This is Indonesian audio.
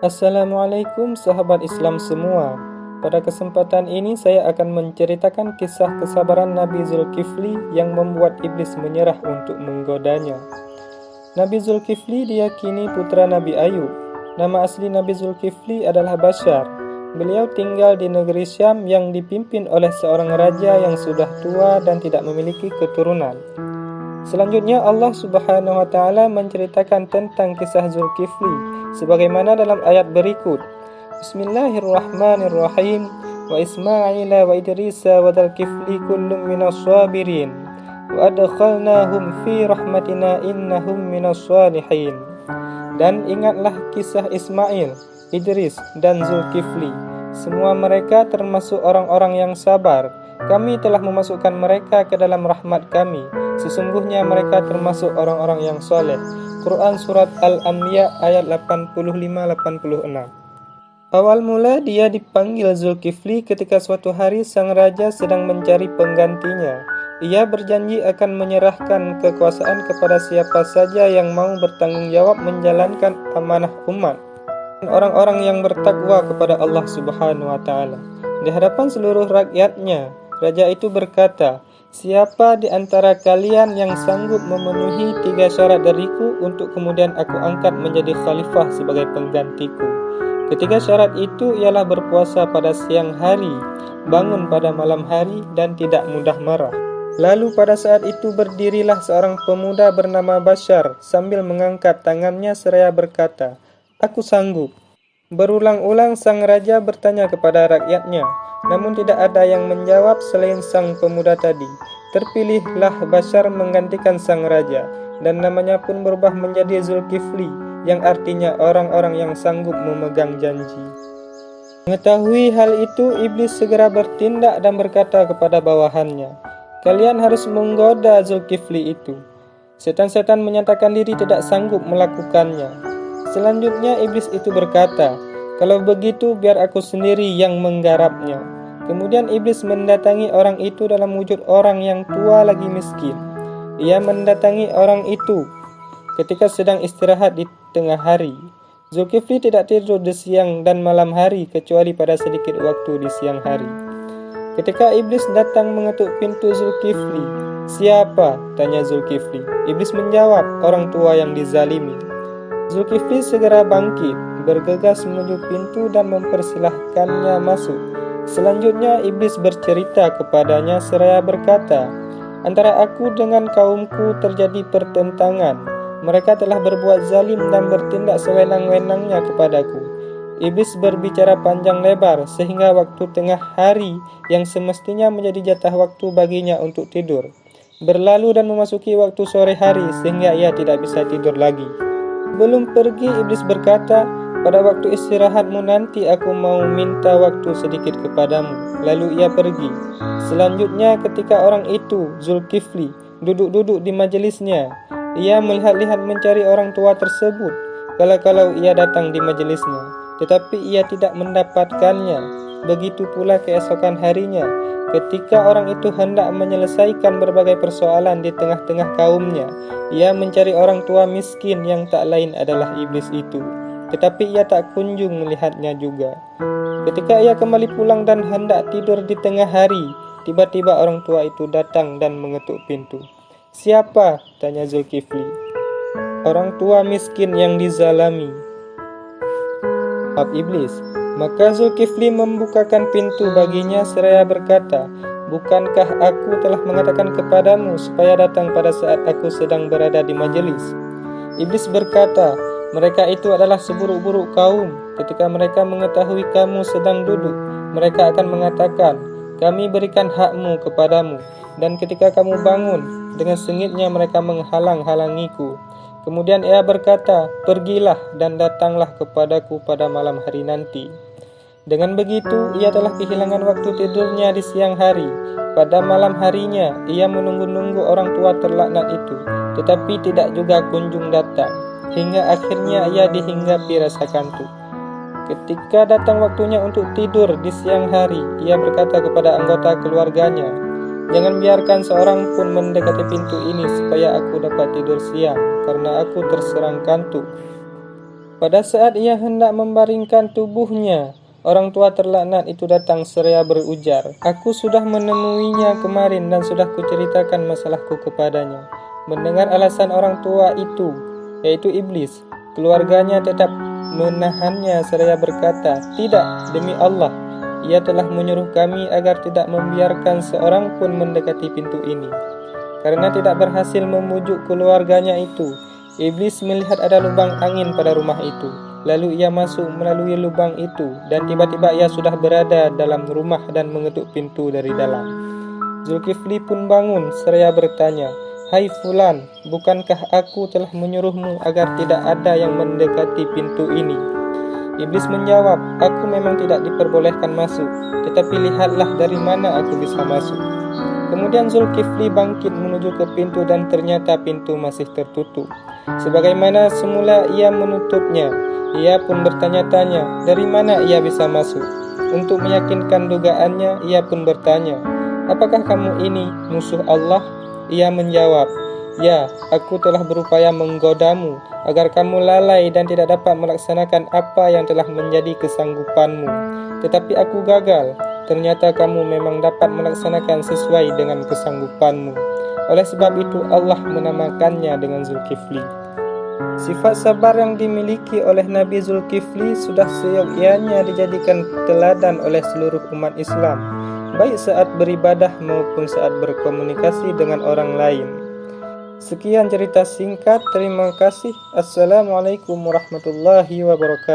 Assalamualaikum sahabat Islam semua. Pada kesempatan ini saya akan menceritakan kisah kesabaran Nabi Zulkifli yang membuat iblis menyerah untuk menggodanya. Nabi Zulkifli diyakini putra Nabi Ayub. Nama asli Nabi Zulkifli adalah Bashar. Beliau tinggal di negeri Syam yang dipimpin oleh seorang raja yang sudah tua dan tidak memiliki keturunan. Selanjutnya Allah Subhanahu wa taala menceritakan tentang kisah Zulkifli sebagaimana dalam ayat berikut. Bismillahirrahmanirrahim. Wa Ismail wa Idris wa Zulkifli kullum minas sabirin wa adkhalnahum fi rahmatina innahum minas salihin. Dan ingatlah kisah Ismail, Idris dan Zulkifli. Semua mereka termasuk orang-orang yang sabar. Kami telah memasukkan mereka ke dalam rahmat kami. Sesungguhnya mereka termasuk orang-orang yang soleh. Quran Surat Al-Anbiya ayat 85-86. Awal mula dia dipanggil Zulkifli ketika suatu hari sang raja sedang mencari penggantinya. Ia berjanji akan menyerahkan kekuasaan kepada siapa saja yang mau bertanggung jawab menjalankan amanah umat. Orang-orang yang bertakwa kepada Allah Subhanahu wa taala. Di hadapan seluruh rakyatnya, raja itu berkata, "Siapa di antara kalian yang sanggup memenuhi 3 syarat dariku untuk kemudian aku angkat menjadi khalifah sebagai penggantiku?" Ketiga syarat itu ialah berpuasa pada siang hari, bangun pada malam hari, dan tidak mudah marah. Lalu pada saat itu berdirilah seorang pemuda bernama Bashar sambil mengangkat tangannya seraya berkata, "Aku sanggup." Berulang-ulang sang raja bertanya kepada rakyatnya, namun tidak ada yang menjawab selain sang pemuda tadi. Terpilihlah Bashar menggantikan sang raja, dan namanya pun berubah menjadi Zulkifli, yang artinya orang-orang yang sanggup memegang janji. Mengetahui hal itu, iblis segera bertindak dan berkata kepada bawahannya, "Kalian harus menggoda Zulkifli itu." Setan-setan menyatakan diri tidak sanggup melakukannya. Selanjutnya iblis itu berkata, "Kalau begitu biar aku sendiri yang menggarapnya." Kemudian iblis mendatangi orang itu dalam wujud orang yang tua lagi miskin. Ia mendatangi orang itu ketika sedang istirahat di tengah hari. Zulkifli tidak tidur di siang dan malam hari kecuali pada sedikit waktu di siang hari. Ketika iblis datang mengetuk pintu Zulkifli, "Siapa?" tanya Zulkifli. Iblis menjawab, "Orang tua yang dizalimi." Zulkifli segera bangkit, bergegas menuju pintu dan mempersilahkannya masuk. Selanjutnya iblis bercerita kepadanya seraya berkata, "Antara aku dengan kaumku terjadi pertentangan. Mereka telah berbuat zalim dan bertindak sewenang-wenangnya kepadaku." Iblis berbicara panjang lebar sehingga waktu tengah hari yang semestinya menjadi jatah waktu baginya untuk tidur berlalu dan memasuki waktu sore hari sehingga ia tidak bisa tidur lagi. Belum pergi, iblis berkata, "Pada waktu istirahatmu nanti aku mau minta waktu sedikit kepadamu." Lalu ia pergi. Selanjutnya ketika orang itu, Zulkifli, duduk-duduk di majelisnya, ia melihat-lihat mencari orang tua tersebut kalau ia datang di majelisnya, tetapi ia tidak mendapatkannya. Begitu pula keesokan harinya, ketika orang itu hendak menyelesaikan berbagai persoalan di tengah-tengah kaumnya, ia mencari orang tua miskin yang tak lain adalah iblis itu, tetapi ia tak kunjung melihatnya juga. Ketika ia kembali pulang dan hendak tidur di tengah hari, tiba-tiba orang tua itu datang dan mengetuk pintu. "Siapa?" tanya Zulkifli. "Orang tua miskin yang dizalimi." Jawab iblis. Maka Zulkifli membukakan pintu baginya seraya berkata, "Bukankah aku telah mengatakan kepadamu supaya datang pada saat aku sedang berada di majelis?" Iblis berkata, "Mereka itu adalah seburuk-buruk kaum. Ketika mereka mengetahui kamu sedang duduk, mereka akan mengatakan, 'Kami berikan hakmu kepadamu.' Dan ketika kamu bangun, dengan sengitnya mereka menghalang-halangiku." Kemudian ia berkata, "Pergilah dan datanglah kepadaku pada malam hari nanti." Dengan begitu, ia telah kehilangan waktu tidurnya di siang hari. Pada malam harinya, ia menunggu-nunggu orang tua terlaknat itu, tetapi tidak juga kunjung datang, hingga akhirnya ia dihinggapi rasa kantuk. Ketika datang waktunya untuk tidur di siang hari, ia berkata kepada anggota keluarganya, "Jangan biarkan seorang pun mendekati pintu ini supaya aku dapat tidur siang, karena aku terserang kantuk." Pada saat ia hendak membaringkan tubuhnya, orang tua terlaknat itu datang seraya berujar, "Aku sudah menemuinya kemarin dan sudah kuceritakan masalahku kepadanya." Mendengar alasan orang tua itu, yaitu iblis, keluarganya tetap menahannya seraya berkata, "Tidak, demi Allah, ia telah menyuruh kami agar tidak membiarkan seorang pun mendekati pintu ini." Karena tidak berhasil membujuk keluarganya itu, iblis melihat ada lubang angin pada rumah itu. Lalu ia masuk melalui lubang itu, dan tiba-tiba ia sudah berada dalam rumah dan mengetuk pintu dari dalam. Zulkifli pun bangun seraya bertanya, "Hai Fulan, bukankah aku telah menyuruhmu agar tidak ada yang mendekati pintu ini?" Iblis menjawab, "Aku memang tidak diperbolehkan masuk, tetapi lihatlah dari mana aku bisa masuk." Kemudian Zulkifli bangkit menuju ke pintu dan ternyata pintu masih tertutup. Sebagaimana semula ia menutupnya, ia pun bertanya-tanya dari mana ia bisa masuk. Untuk meyakinkan dugaannya, ia pun bertanya, "Apakah kamu ini musuh Allah?" Ia menjawab, "Ya, aku telah berupaya menggodamu agar kamu lalai dan tidak dapat melaksanakan apa yang telah menjadi kesanggupanmu. Tetapi aku gagal. Ternyata kamu memang dapat melaksanakan sesuai dengan kesanggupanmu. Oleh sebab itu Allah menamakannya dengan Zulkifli." Sifat sabar yang dimiliki oleh Nabi Zulkifli sudah seyogyanya dijadikan teladan oleh seluruh umat Islam, baik saat beribadah maupun saat berkomunikasi dengan orang lain. Sekian cerita singkat, terima kasih. Assalamualaikum warahmatullahi wabarakatuh.